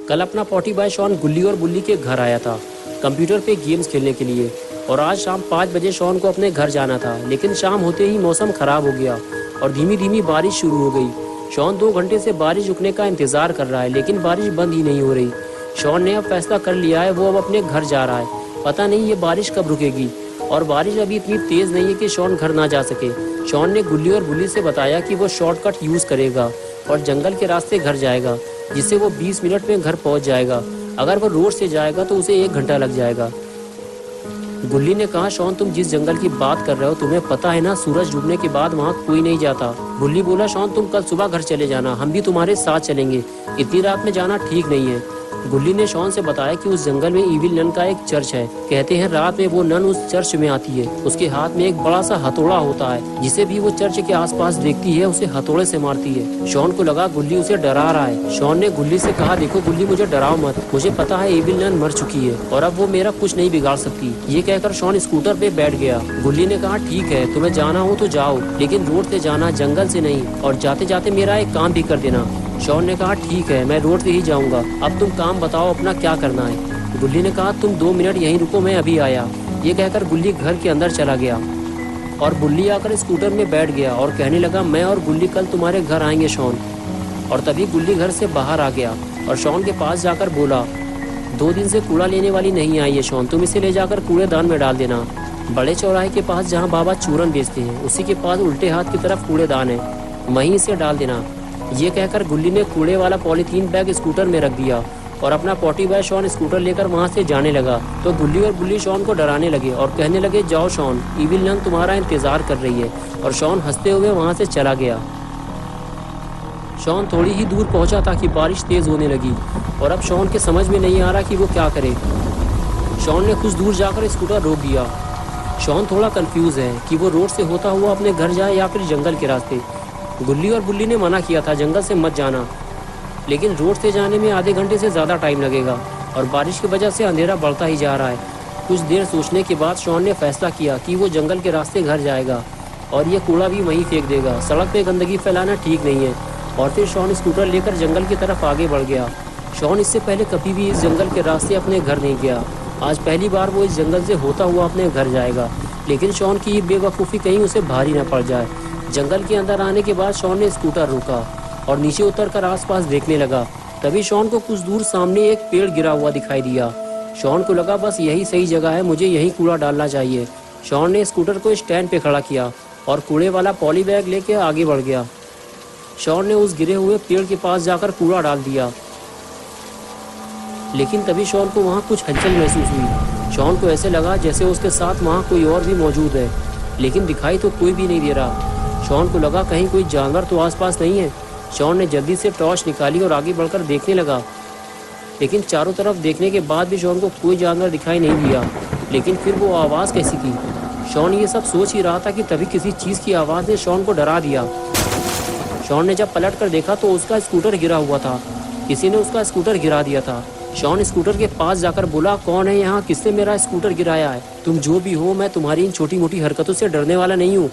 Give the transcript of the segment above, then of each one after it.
कल अपना potty boy Shawn गुल्ली और बुल्ली के घर आया था कंप्यूटर पे गेम्स खेलने के लिए, और आज शाम 5 बजे शॉन को अपने घर जाना था। लेकिन शाम होते ही मौसम खराब हो गया और धीमी धीमी बारिश शुरू हो गई। शॉन 2 घंटे से बारिश रुकने का इंतजार कर रहा है, लेकिन बारिश बंद ही नहीं हो रही। शॉन ने अब फैसला कर लिया है, वो अब अपने घर जा रहा है। पता नहीं ये बारिश कब रुकेगी, और बारिश अभी इतनी तेज नहीं है कि शॉन घर ना जा सके। शॉन ने गुल्ली और बुल्ली से बताया कि वो शॉर्टकट यूज करेगा और जंगल के रास्ते घर जाएगा, जिससे वो 20 मिनट में घर पहुंच जाएगा। अगर वो रोड से जाएगा तो उसे 1 घंटा लग जाएगा। गुल्ली ने कहा, शॉन तुम जिस जंगल की बात कर रहे हो तुम्हें पता है ना, सूरज डूबने के बाद वहाँ कोई नहीं जाता। बुल्ली बोला, शॉन तुम कल सुबह घर चले जाना, हम भी तुम्हारे साथ चलेंगे। इतनी रात में जाना ठीक नहीं है। गुल्ली ने शॉन से बताया कि उस जंगल में ईविल नन का एक चर्च है। कहते हैं रात में वो नन उस चर्च में आती है। उसके हाथ में एक बड़ा सा हथौड़ा होता है, जिसे भी वो चर्च के आसपास देखती है उसे हथौड़े से मारती है। शॉन को लगा गुल्ली उसे डरा रहा है। शॉन ने गुल्ली से कहा, देखो गुल्ली मुझे डराओ मत, मुझे पता है ईविल नन मर चुकी है और अब वो मेरा कुछ नहीं बिगाड़ सकती। ये कहकर शॉन स्कूटर पे बैठ गया। गुल्ली ने कहा, ठीक है तुम्हें जाना हो तो जाओ, लेकिन रोड से जाना, जंगल से नहीं, और जाते जाते मेरा एक काम भी कर देना। शॉन ने कहा, ठीक है मैं रोड से ही जाऊंगा, अब तुम काम बताओ अपना क्या करना है। गुल्ली ने कहा, तुम 2 मिनट यहीं रुको, मैं अभी आया। ये कहकर गुल्ली घर के अंदर चला गया और बुल्ली आकर स्कूटर में बैठ गया और कहने लगा, मैं और गुल्ली कल तुम्हारे घर आएंगे शॉन। और तभी गुल्ली घर से बाहर आ गया और शॉन के पास जाकर बोला, 2 दिन से कूड़ा लेने वाली नहीं आई है शॉन, तुम इसे ले जाकर कूड़ेदान में डाल देना। बड़े चौराहे के पास जहाँ बाबा चूरन बेचते हैं उसी के पास उल्टे हाथ की तरफ कूड़ेदान है, वहीं इसे डाल देना। ये कहकर गुल्ली ने कूड़े वाला पॉलीथीन बैग स्कूटर में रख दिया और अपना पॉटी बॉय शॉन स्कूटर लेकर वहां से जाने लगा। तो गुल्ली और बुल्ली शॉन को डराने लगे और कहने लगे, जाओ शॉन, ईविल नन तुम्हारा इंतजार कर रही है। और शॉन हंसते हुए वहां से चला गया। शॉन थोड़ी ही दूर पहुंचा था कि बारिश तेज होने लगी और अब शॉन के समझ में नहीं आ रहा कि वो क्या करे। शॉन ने कुछ दूर जाकर स्कूटर रोक दिया। शॉन थोड़ा कंफ्यूज है कि वो रोड से होता हुआ अपने घर जाए या फिर जंगल के रास्ते। गुल्ली और बुल्ली ने मना किया था जंगल से मत जाना, लेकिन रोड से जाने में आधे घंटे से ज़्यादा टाइम लगेगा और बारिश की वजह से अंधेरा बढ़ता ही जा रहा है। कुछ देर सोचने के बाद शॉन ने फैसला किया कि वो जंगल के रास्ते घर जाएगा और ये कूड़ा भी वहीं फेंक देगा। सड़क पे गंदगी फैलाना ठीक नहीं है। और फिर शॉन स्कूटर लेकर जंगल की तरफ आगे बढ़ गया। शॉन इससे पहले कभी भी इस जंगल के रास्ते अपने घर नहीं गया। आज पहली बार वो इस जंगल से होता हुआ अपने घर जाएगा, लेकिन शॉन की बेवकूफ़ी कहीं उसे भारी न पड़ जाए। जंगल के अंदर आने के बाद शॉन ने स्कूटर रोका और नीचे उतरकर आसपास देखने लगा। तभी शॉन को कुछ दूर सामने एक पेड़ गिरा हुआ दिखाई दिया। शॉन को लगा बस यही सही जगह है, मुझे यहीं कूड़ा डालना चाहिए। शॉन ने स्कूटर को स्टैंड पे खड़ा किया और कूड़े वाला पॉली बैग लेके आगे बढ़ गया। शॉन ने उस गिरे हुए पेड़ के पास जाकर कूड़ा डाल दिया, लेकिन तभी शॉन को वहाँ कुछ हलचल महसूस हुई। शॉन को ऐसे लगा जैसे उसके साथ वहाँ कोई और भी मौजूद है, लेकिन दिखाई तो कोई भी नहीं दे रहा। शॉन को लगा कहीं कोई जानवर तो आसपास नहीं है। शॉन ने जल्दी से टॉर्च निकाली और आगे बढ़कर देखने लगा, लेकिन चारों तरफ देखने के बाद भी शॉन को कोई जानवर दिखाई नहीं दिया। लेकिन फिर वो आवाज़ कैसी थी? शॉन ये सब सोच ही रहा था कि तभी किसी चीज़ की आवाज़ ने शॉन को डरा दिया। शॉन ने जब पलट कर देखा तो उसका स्कूटर गिरा हुआ था। किसी ने उसका स्कूटर गिरा दिया था। शॉन स्कूटर के पास जाकर बोला, कौन है यहाँ, किसने मेरा स्कूटर गिराया है? तुम जो भी हो, मैं तुम्हारी इन छोटी मोटी हरकतों से डरने वाला नहीं हूँ।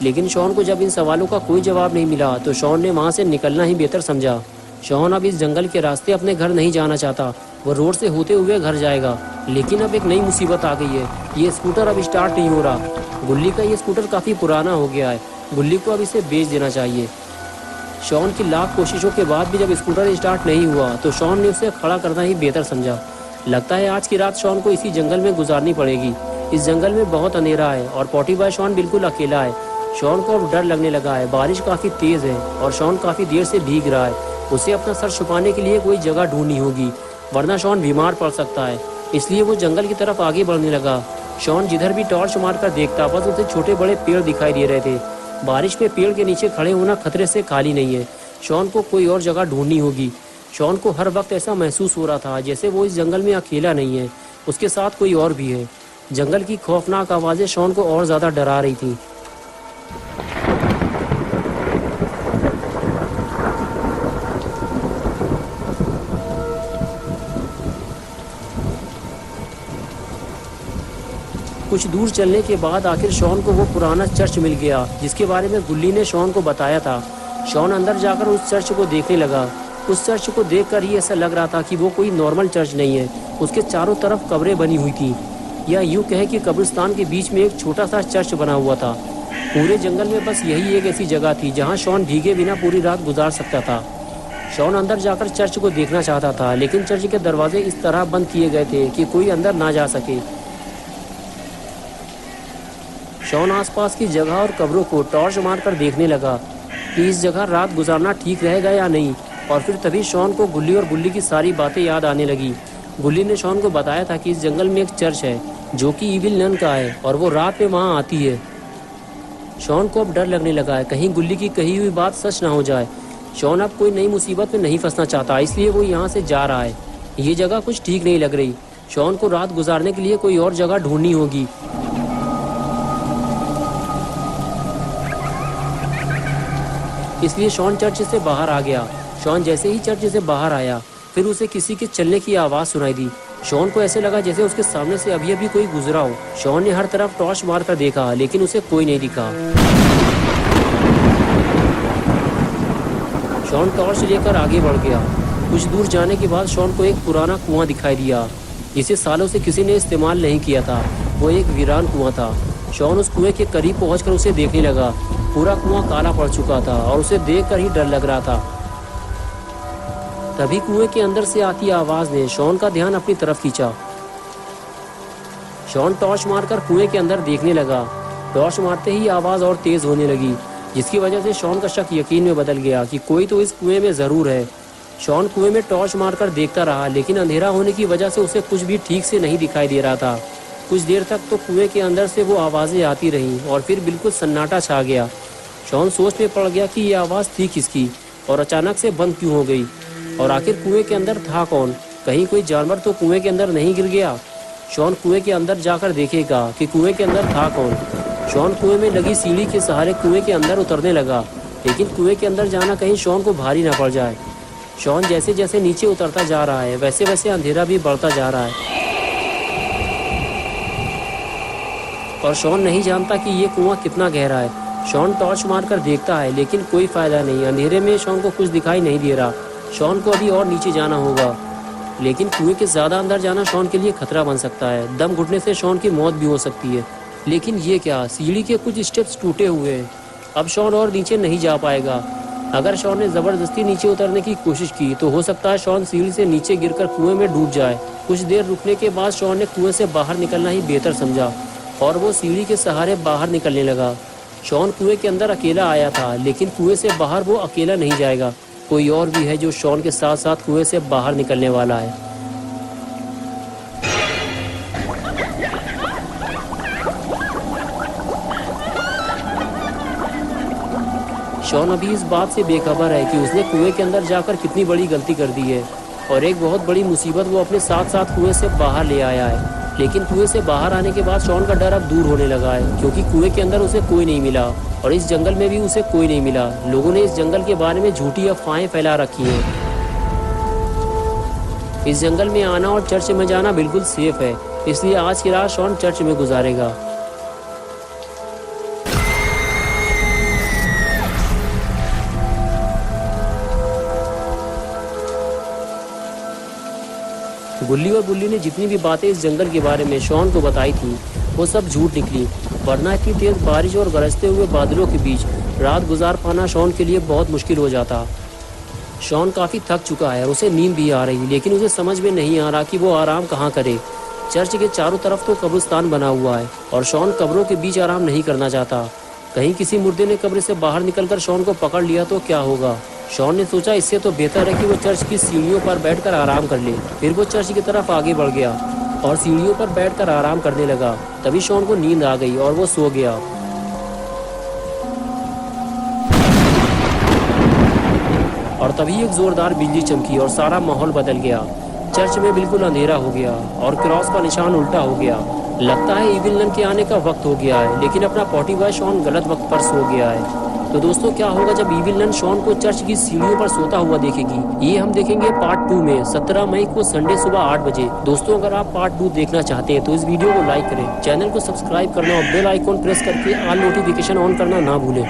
लेकिन शॉन को जब इन सवालों का कोई जवाब नहीं मिला तो शॉन ने वहाँ से निकलना ही बेहतर समझा। शॉन अब इस जंगल के रास्ते अपने घर नहीं जाना चाहता। वो रोड से होते हुए घर जाएगा, लेकिन अब एक नई मुसीबत आ गई है। ये स्कूटर अब स्टार्ट नहीं हो रहा। गुल्ली का ये स्कूटर काफ़ी पुराना हो गया है। गुल्ली को अब इसे बेच देना चाहिए। शॉन की लाख कोशिशों के बाद भी जब स्कूटर स्टार्ट नहीं हुआ तो शॉन ने उसे खड़ा करना ही बेहतर समझा। लगता है आज की रात शॉन को इसी जंगल में गुजारनी पड़ेगी। इस जंगल में बहुत अंधेरा है और पॉटी बॉय शॉन बिल्कुल अकेला है। शॉन को अब डर लगने लगा है। बारिश काफ़ी तेज़ है और शॉन काफ़ी देर से भीग रहा है। उसे अपना सर छुपाने के लिए कोई जगह ढूंढनी होगी, वरना शॉन बीमार पड़ सकता है। इसलिए वो जंगल की तरफ आगे बढ़ने लगा। शॉन जिधर भी टॉर्च मारकर देखता बस उसे छोटे बड़े पेड़ दिखाई दे रहे थे। बारिश में पेड़ के नीचे खड़े होना खतरे से खाली नहीं है। शॉन को कोई और जगह ढूंढनी होगी। शॉन को हर वक्त ऐसा महसूस हो रहा था जैसे वो इस जंगल में अकेला नहीं है, उसके साथ कोई और भी है। जंगल की खौफनाक आवाज़ें शॉन को और ज़्यादा डरा रही थी। कुछ दूर चलने के बाद आखिर शॉन को वो पुराना चर्च मिल गया जिसके बारे में गुल्ली ने शॉन को बताया था। शॉन अंदर जाकर उस चर्च को देखने लगा। उस चर्च को देखकर ही ऐसा लग रहा था कि वो कोई नॉर्मल चर्च नहीं है। उसके चारों तरफ कब्रें बनी हुई थी, या यूँ कहे कि कब्रिस्तान के बीच में एक छोटा सा चर्च बना हुआ था। पूरे जंगल में बस यही एक ऐसी जगह थी जहाँ शॉन भीगे बिना पूरी रात गुजार सकता था। शॉन अंदर जाकर चर्च को देखना चाहता था, लेकिन चर्च के दरवाजे इस तरह बंद किए गए थे कि कोई अंदर ना जा सके। शॉन आसपास की जगह और कब्रों को टॉर्च मारकर देखने लगा कि इस जगह रात गुजारना ठीक रहेगा या नहीं। और फिर तभी शॉन को गुल्ली और बुल्ली की सारी बातें याद आने लगी। गुल्ली ने शॉन को बताया था कि इस जंगल में एक चर्च है जो कि ईविल नन का है और वो रात में वहाँ आती है। शॉन को अब डर लगने लगा है, कहीं गुल्ली की कही हुई बात सच ना हो जाए। शॉन अब कोई नई मुसीबत में नहीं फंसना चाहता, इसलिए वो यहाँ से जा रहा है। ये जगह कुछ ठीक नहीं लग रही। शॉन को रात गुजारने के लिए कोई और जगह ढूंढनी होगी। इसलिए शॉन चर्च से बाहर आ गया। शॉन जैसे ही चर्च से बाहर आया, फिर उसे किसी के चलने की आवाज़ सुनाई दी। शॉन को ऐसे लगा जैसे उसके सामने से अभी अभी कोई गुजरा हो। शॉन ने हर तरफ टॉर्च मारकर देखा, लेकिन उसे कोई नहीं दिखा। शॉन टॉर्च लेकर आगे बढ़ गया। कुछ दूर जाने के बाद शॉन को एक पुराना कुआं दिखाई दिया, जिसे सालों से किसी ने इस्तेमाल नहीं किया था। वो एक वीरान कुआं था। शॉन उस कुएं के करीब पहुंचकर उसे देखने लगा। पूरा कुआं काला पड़ चुका था और उसे देखकर ही डर लग रहा था। तभी कुएं के अंदर से आती आवाज ने शॉन का ध्यान अपनी तरफ खींचा। शॉन टॉर्च मारकर कुएं के अंदर देखने लगा। टॉर्च मारते ही आवाज और तेज होने लगी, जिसकी वजह से शॉन का शक यकीन में बदल गया कि कोई तो इस कुएं में जरूर है। शॉन कुएं में टॉर्च मारकर देखता रहा, लेकिन अंधेरा होने की वजह से उसे कुछ भी ठीक से नहीं दिखाई दे रहा था। कुछ देर तक तो कुएं के अंदर से वो आवाज़ें आती रहीं और फिर बिल्कुल सन्नाटा छा गया। शॉन सोच में पड़ गया कि ये आवाज़ थी किसकी और अचानक से बंद क्यों हो गई, और आखिर कुएं के अंदर था कौन? कहीं कोई जानवर तो कुएं के अंदर नहीं गिर गया? शॉन कुएं के अंदर जाकर देखेगा कि कुएं के अंदर था कौन। शॉन कुएं में लगी सीढ़ी के सहारे कुएं के अंदर उतरने लगा, लेकिन कुएं के अंदर जाना कहीं शॉन को भारी ना पड़ जाए। शॉन जैसे जैसे नीचे उतरता जा रहा है, वैसे वैसे अंधेरा भी बढ़ता जा रहा है, और शॉन नहीं जानता कि ये कुआं कितना गहरा है। शॉन टॉर्च मारकर देखता है, लेकिन कोई फायदा नहीं। अंधेरे में शॉन को कुछ दिखाई नहीं दे रहा। शॉन को अभी और नीचे जाना होगा, लेकिन कुएं के ज़्यादा अंदर जाना शॉन के लिए खतरा बन सकता है। दम घुटने से शॉन की मौत भी हो सकती है। लेकिन ये क्या, सीढ़ी के कुछ स्टेप्स टूटे हुए हैं। अब शॉन और नीचे नहीं जा पाएगा। अगर शॉन ने ज़बरदस्ती नीचे उतरने की कोशिश की तो हो सकता है शॉन सीढ़ी से नीचे गिरकर कुएं में डूब जाए। कुछ देर रुकने के बाद शॉन ने कुएं से बाहर निकलना ही बेहतर समझा और वो सीढ़ी के सहारे बाहर निकलने लगा। शॉन कुएं के अंदर अकेला आया था, लेकिन कुएं से बाहर वो अकेला नहीं जाएगा। कोई और भी है जो शॉन के साथ साथ कुएं से बाहर निकलने वाला है। शॉन अभी इस बात से बेखबर है कि उसने कुएं के अंदर जाकर कितनी बड़ी गलती कर दी है, और एक बहुत बड़ी मुसीबत वो अपने साथ साथ कुएं से बाहर ले आया है। लेकिन कुएं से बाहर आने के बाद शॉन का डर अब दूर होने लगा है, क्योंकि कुएं के अंदर उसे कोई नहीं मिला और इस जंगल में भी उसे कोई नहीं मिला। लोगों ने इस जंगल के बारे में झूठी अफवाहें फैला रखी हैं। इस जंगल में आना और चर्च में जाना बिल्कुल सेफ है, इसलिए आज की रात शॉन चर्च में गुजारेगा। गुल्ली और बुल्ली ने जितनी भी बातें इस जंगल के बारे में शॉन को बताई थी, वो सब झूठ निकली, वरना इतनी तेज बारिश और गरजते हुए बादलों के बीच रात गुजार पाना शॉन के लिए बहुत मुश्किल हो जाता। शॉन काफ़ी थक चुका है, उसे नींद भी आ रही, लेकिन उसे समझ में नहीं आ रहा कि वो आराम कहाँ करे। चर्च के चारों तरफ तो कब्रिस्तान बना हुआ है और शॉन कब्रों के बीच आराम नहीं करना चाहता। कहीं किसी मुर्दे ने कब्र से बाहर निकलकर शॉन को पकड़ लिया तो क्या होगा। शॉन ने सोचा इससे तो बेहतर है कि वो चर्च की सीढ़ियों पर बैठकर आराम कर ले। फिर वो चर्च की तरफ आगे बढ़ गया और सीढ़ियों पर बैठकर आराम करने लगा। तभी शॉन को नींद आ गई और वो सो गया। और तभी एक जोरदार बिजली चमकी और सारा माहौल बदल गया। चर्च में बिल्कुल अंधेरा हो गया और क्रॉस का निशान उल्टा हो गया। लगता है ईविल नन के आने का वक्त हो गया है, लेकिन अपना पॉटी बॉय शॉन गलत वक्त पर सो गया है। तो दोस्तों, क्या होगा जब ईविल नन शॉन को चर्च की सीढ़ियों पर सोता हुआ देखेगी, ये हम देखेंगे पार्ट 2 में 17 मई को संडे सुबह 8 बजे। दोस्तों, अगर आप पार्ट 2 देखना चाहते हैं तो इस वीडियो को लाइक करें, चैनल को सब्सक्राइब करना और बेल आइकॉन प्रेस करके ऑल नोटिफिकेशन ऑन करना ना भूलें।